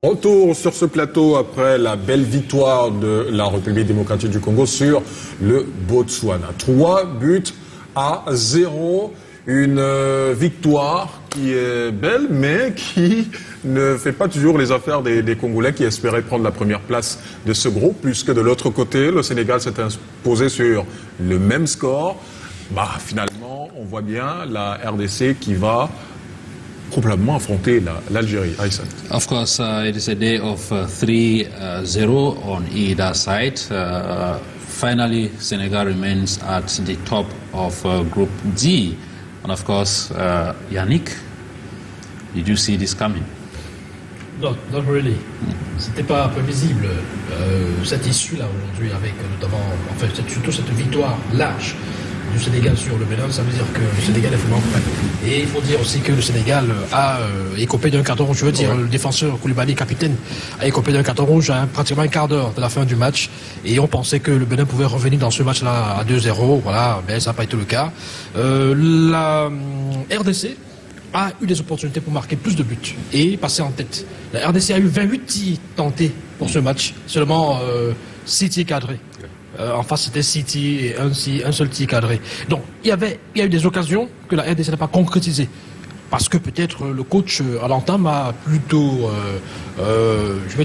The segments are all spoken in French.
Retour sur ce plateau après la belle victoire de la République démocratique du Congo sur le Botswana. 3-0. Une victoire qui est belle, mais qui ne fait pas toujours les affaires des Congolais qui espéraient prendre la première place de ce groupe, puisque de l'autre côté, le Sénégal s'est imposé sur le même score. Finalement, on voit bien la RDC qui va probablement affronter l'Algérie. Of course, it is a day of 3-0 on either side. Finally, Senegal remains at the top of Group D. And of course, Yannick, did you see this coming? Not really. C'était pas prévisible cette issue-là aujourd'hui, avec notamment, surtout cette victoire large du Sénégal sur le Bénin. Ça veut dire que le Sénégal est vraiment prêt. Et il faut dire aussi que le Sénégal a écopé d'un carton rouge. Je veux dire, le défenseur Koulibaly, capitaine, a écopé d'un carton rouge à pratiquement un quart d'heure de la fin du match. Et on pensait que le Bénin pouvait revenir dans ce match-là à 2-0. Voilà, mais ça n'a pas été le cas. La RDC a eu des opportunités pour marquer plus de buts et passer en tête. La RDC a eu 28 tirs tentés pour ce match, seulement 6 tirs cadrés. En face, c'était 6 tirs et un seul tir cadré. Donc, il y a eu des occasions que la RDC n'a pas concrétisées. Parce que peut-être le coach à l'entame a plutôt,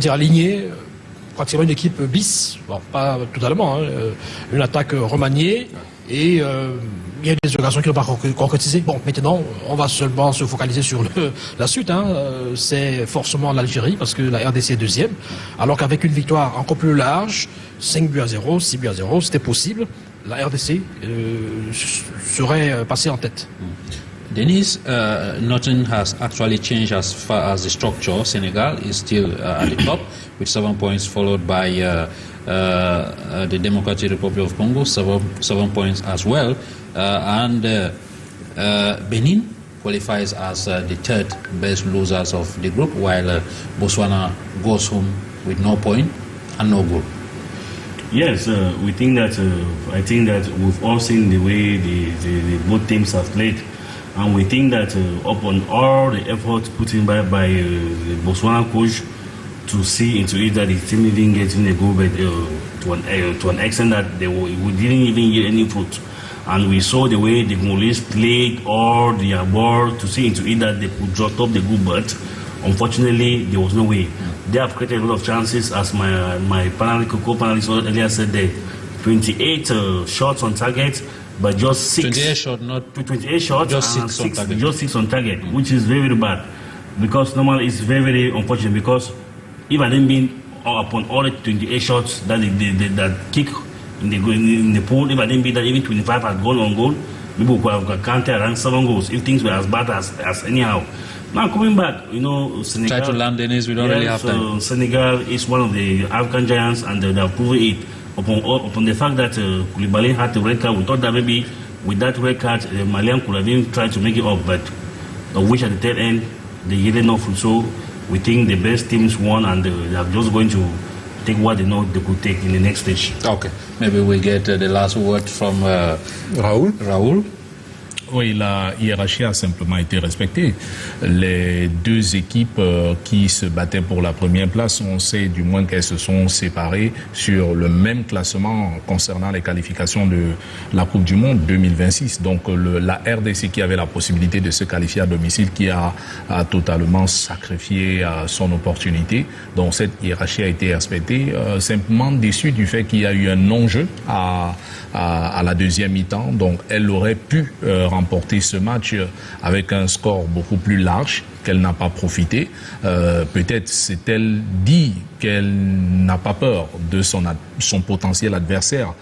aligné pratiquement une équipe bis. Bon, pas totalement, une attaque remaniée. Et il y a eu des occasions qui n'ont pas concrétisé. Bon, maintenant, on va seulement se focaliser sur la suite. C'est forcément l'Algérie, parce que la RDC est deuxième. Alors qu'avec une victoire encore plus large, 5-0, 6-0, c'était possible. La RDC serait passée en tête. Denis, nothing has actually changed as far as the structure. Senegal is still at the top with 7 points, followed by the Democratic Republic of Congo, 7 points as well. And Benin qualifies as the third best losers of the group, while Botswana goes home with no point and no goal. Yes, we think that. I think that we've all seen the way the both teams have played, and we think that upon all the efforts put in by the Botswana coach to see into it that the team even getting a goal, but to an extent that we didn't even get any fruit. And we saw the way the Congolese played all their ball to see into it that they could draw up the goal, but unfortunately there was no way. They have created a lot of chances, as my co-panelist earlier said. There, 28 shots on target, but just 6. 28 shots, not 28 shots, just and 6 on target. Just 6 on target, which is very, very bad. Because normally it's very, very unfortunate. Because if I didn't been upon all the 28 shots that that kick in the pool, if I didn't be that even 25 had gone on goal, maybe we could have counted around 7 goals if things were as bad as anyhow. Now coming back, Senegal. Try to land, Dennis. We don't really have time. Senegal is one of the African giants, and they have proven it upon the fact that Koulibaly had the red card. We thought that maybe with that red card, Malian could have even tried to make it up, but of which at the tail end they did enough. So we think the best teams won, and they are just going to take what they know they could take in the next stage. Okay, maybe we'll get the last word from Raoul. Oui, la hiérarchie a simplement été respectée. Les deux équipes qui se battaient pour la première place, on sait du moins qu'elles se sont séparées sur le même classement concernant les qualifications de la Coupe du Monde 2026. Donc la RDC qui avait la possibilité de se qualifier à domicile, qui a totalement sacrifié son opportunité. Donc cette hiérarchie a été respectée. Simplement déçu du fait qu'il y a eu un non-jeu à la deuxième mi-temps. Donc elle aurait pu remporter ce match avec un score beaucoup plus large qu'elle n'a pas profité. Peut-être s'est-elle dit qu'elle n'a pas peur de son potentiel adversaire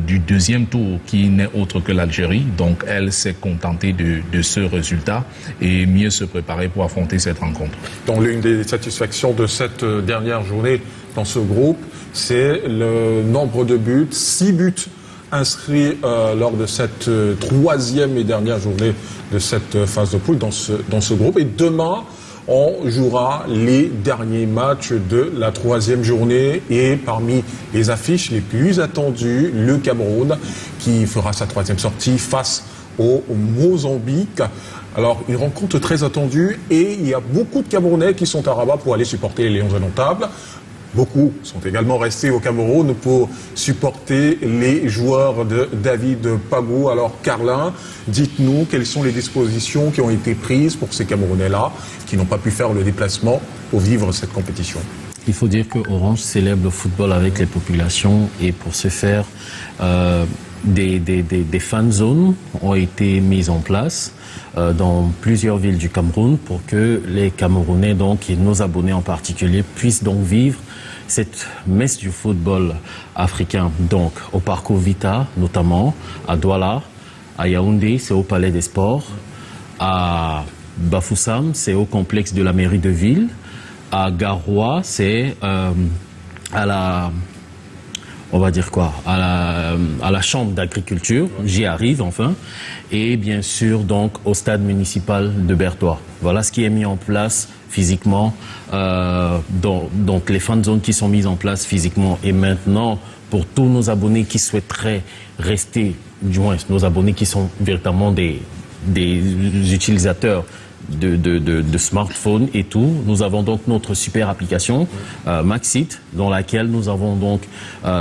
du deuxième tour, qui n'est autre que l'Algérie. Donc elle s'est contentée de ce résultat et mieux se préparer pour affronter cette rencontre. Donc l'une des satisfactions de cette dernière journée dans ce groupe, c'est le nombre de buts, 6 buts inscrits lors de cette troisième et dernière journée de cette phase de poule dans ce groupe. Et demain, on jouera les derniers matchs de la troisième journée. Et parmi les affiches les plus attendues, le Cameroun qui fera sa troisième sortie face au Mozambique. Alors, une rencontre très attendue et il y a beaucoup de Camerounais qui sont à Rabat pour aller supporter les Lions indomptables. Beaucoup sont également restés au Cameroun pour supporter les joueurs de David Pagou. Alors, Carlin, dites-nous quelles sont les dispositions qui ont été prises pour ces Camerounais-là qui n'ont pas pu faire le déplacement pour vivre cette compétition. Il faut dire que Orange célèbre le football avec les populations et pour ce faire, des fan zones ont été mises en place dans plusieurs villes du Cameroun pour que les Camerounais donc, et nos abonnés en particulier puissent donc vivre cette messe du football africain. Donc au Parcours Vita notamment, à Douala, à Yaoundé, c'est au Palais des Sports, à Bafoussam, c'est au complexe de la mairie de ville, à Garoua, c'est à la... on va dire quoi, à la chambre d'agriculture, j'y arrive enfin, et bien sûr donc au stade municipal de Berthois. Voilà ce qui est mis en place physiquement, donc les fan zones qui sont mises en place physiquement. Et maintenant, pour tous nos abonnés qui souhaiteraient rester, du moins nos abonnés qui sont véritablement des utilisateurs de smartphones et tout. Nous avons donc notre super application Maxit, dans laquelle nous avons donc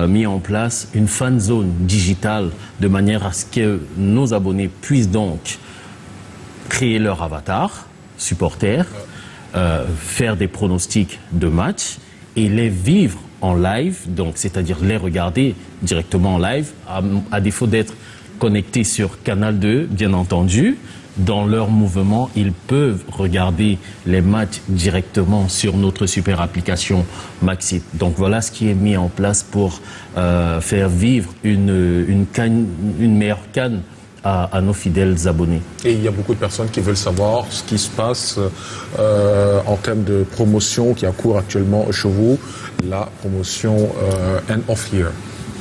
mis en place une fan zone digitale de manière à ce que nos abonnés puissent donc créer leur avatar supporter, faire des pronostics de match et les vivre en live, donc c'est-à-dire les regarder directement en live, à défaut d'être connectés sur Canal 2, bien entendu. Dans leur mouvement, ils peuvent regarder les matchs directement sur notre super application Maxit. Donc voilà ce qui est mis en place pour faire vivre une meilleure CAN à nos fidèles abonnés. Et il y a beaucoup de personnes qui veulent savoir ce qui se passe en termes de promotion qui a cours actuellement chez vous, la promotion End of Year.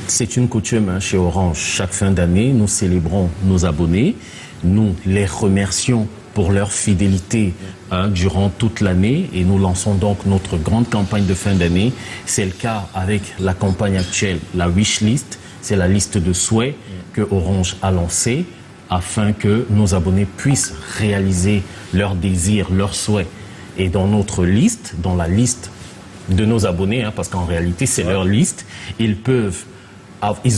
C'est une coutume chez Orange. Chaque fin d'année, nous célébrons nos abonnés. Nous les remercions pour leur fidélité durant toute l'année et nous lançons donc notre grande campagne de fin d'année. C'est le cas avec la campagne actuelle, la wish list. C'est la liste de souhaits que Orange a lancée afin que nos abonnés puissent réaliser leurs désirs, leurs souhaits. Et dans notre liste, dans la liste de nos abonnés, parce qu'en réalité c'est leur liste, ils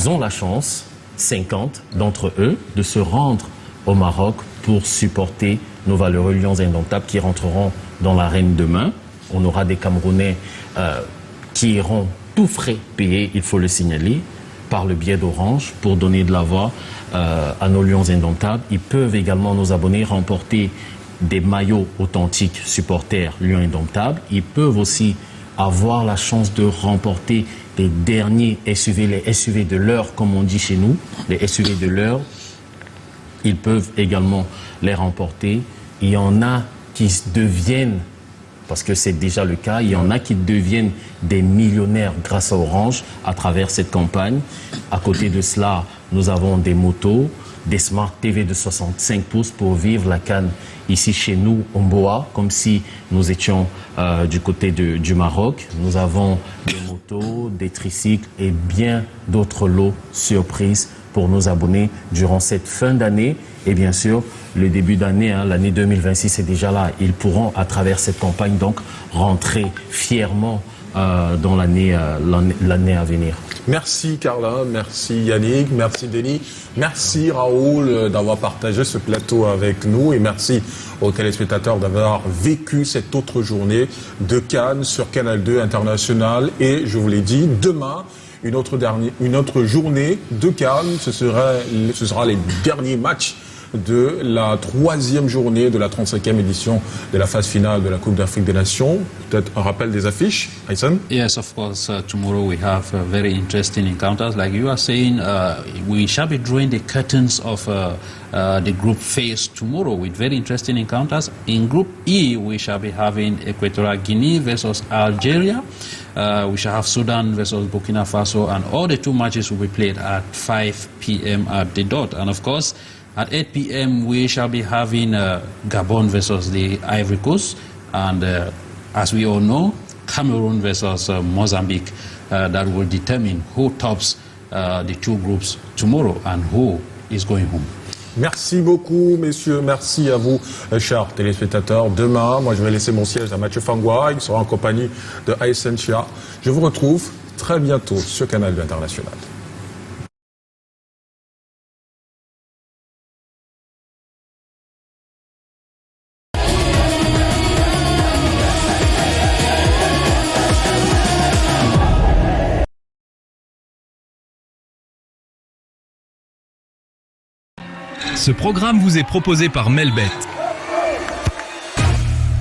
ont la chance, 50 d'entre eux, de se rendre au Maroc pour supporter nos valeureux Lions indomptables qui rentreront dans l'arène demain. On aura des Camerounais qui iront tout frais payés, il faut le signaler, par le biais d'Orange pour donner de la voix à nos Lions indomptables. Ils peuvent également, nos abonnés, remporter des maillots authentiques supporters Lions indomptables. Ils peuvent aussi avoir la chance de remporter les derniers SUV, les SUV de l'heure, comme on dit chez nous, les SUV de l'heure. Ils peuvent également les remporter. Il y en a qui deviennent, parce que c'est déjà le cas, il y en a qui deviennent des millionnaires grâce à Orange à travers cette campagne. À côté de cela, nous avons des motos, des Smart TV de 65 pouces pour vivre la CAN ici chez nous, au Mboa, comme si nous étions du côté du Maroc. Nous avons des motos, des tricycles et bien d'autres lots surprises pour nos abonnés durant cette fin d'année. Et bien sûr, le début d'année, l'année 2026 est déjà là. Ils pourront, à travers cette campagne, donc, rentrer fièrement dans l'année à venir. Merci Carlin, merci Yannick, merci Denis, merci Raoul d'avoir partagé ce plateau avec nous et merci aux téléspectateurs d'avoir vécu cette autre journée de Cannes sur Canal 2 International. Et je vous l'ai dit, demain, une autre journée de Cannes. Ce sera les derniers matchs de la 3e journée de la 35e édition de la phase finale de la Coupe d'Afrique des Nations. Peut-être un rappel des affiches, Aysan? Yes, of course. Tomorrow we have very interesting encounters. Like you are saying, we shall be drawing the curtains of the group phase tomorrow with very interesting encounters. In Group E, we shall be having Equatorial Guinea versus Algeria. We shall have Sudan versus Burkina Faso, and all the two matches will be played at 5 p.m. at the dot. And of course, at 8 p.m. we shall be having Gabon versus the Ivory Coast, and as we all know, Cameroon versus Mozambique. That will determine who tops the two groups tomorrow and who is going home. Merci beaucoup, messieurs. Merci à vous, chers téléspectateurs. Demain, moi, je vais laisser mon siège à Mathieu Fangwa. Il sera en compagnie de Essentia. Je vous retrouve très bientôt sur Canal 2 International. Ce programme vous est proposé par Melbet.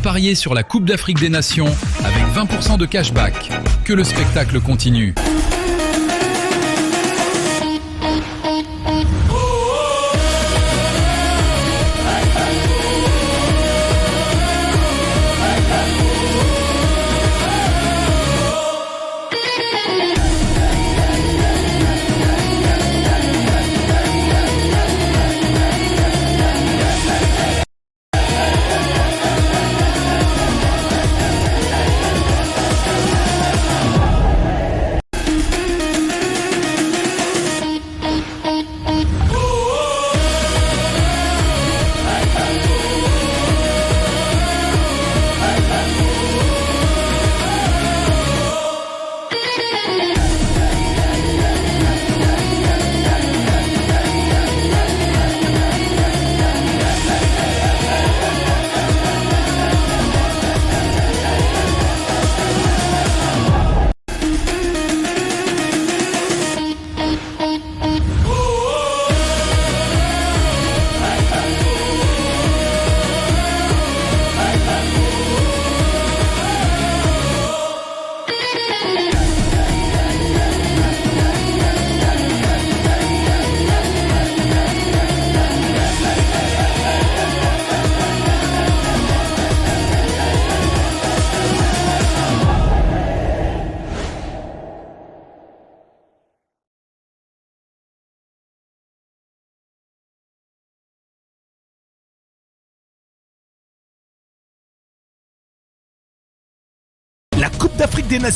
Pariez sur la Coupe d'Afrique des Nations avec 20% de cashback. Que le spectacle continue. La Coupe d'Afrique des Nations.